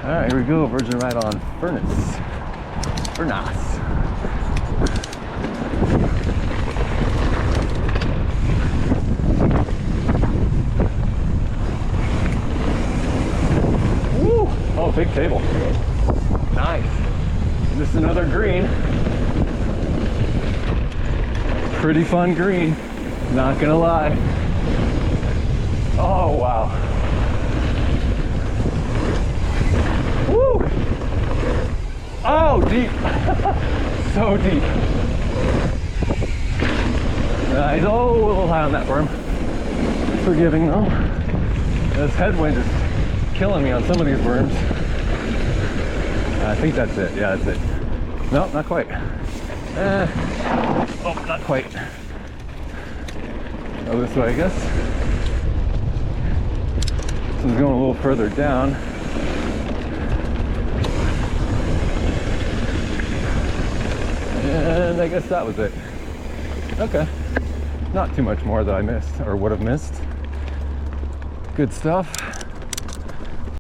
Alright, here we go. Virgin ride on Furnace. Woo! Oh, big table. Nice. This is another green. Pretty fun green. Not gonna lie. Oh, wow. Woo! Oh, deep. So deep. Nice. Oh, a little high on that berm. Forgiving though. This headwind is killing me on some of these berms. I think that's it. Yeah, that's it. No, not quite. Oh, not quite. Go this way, I guess. This one's going a little further down. And I guess that was it. Okay. Not too much more that I missed or would have missed. Good stuff.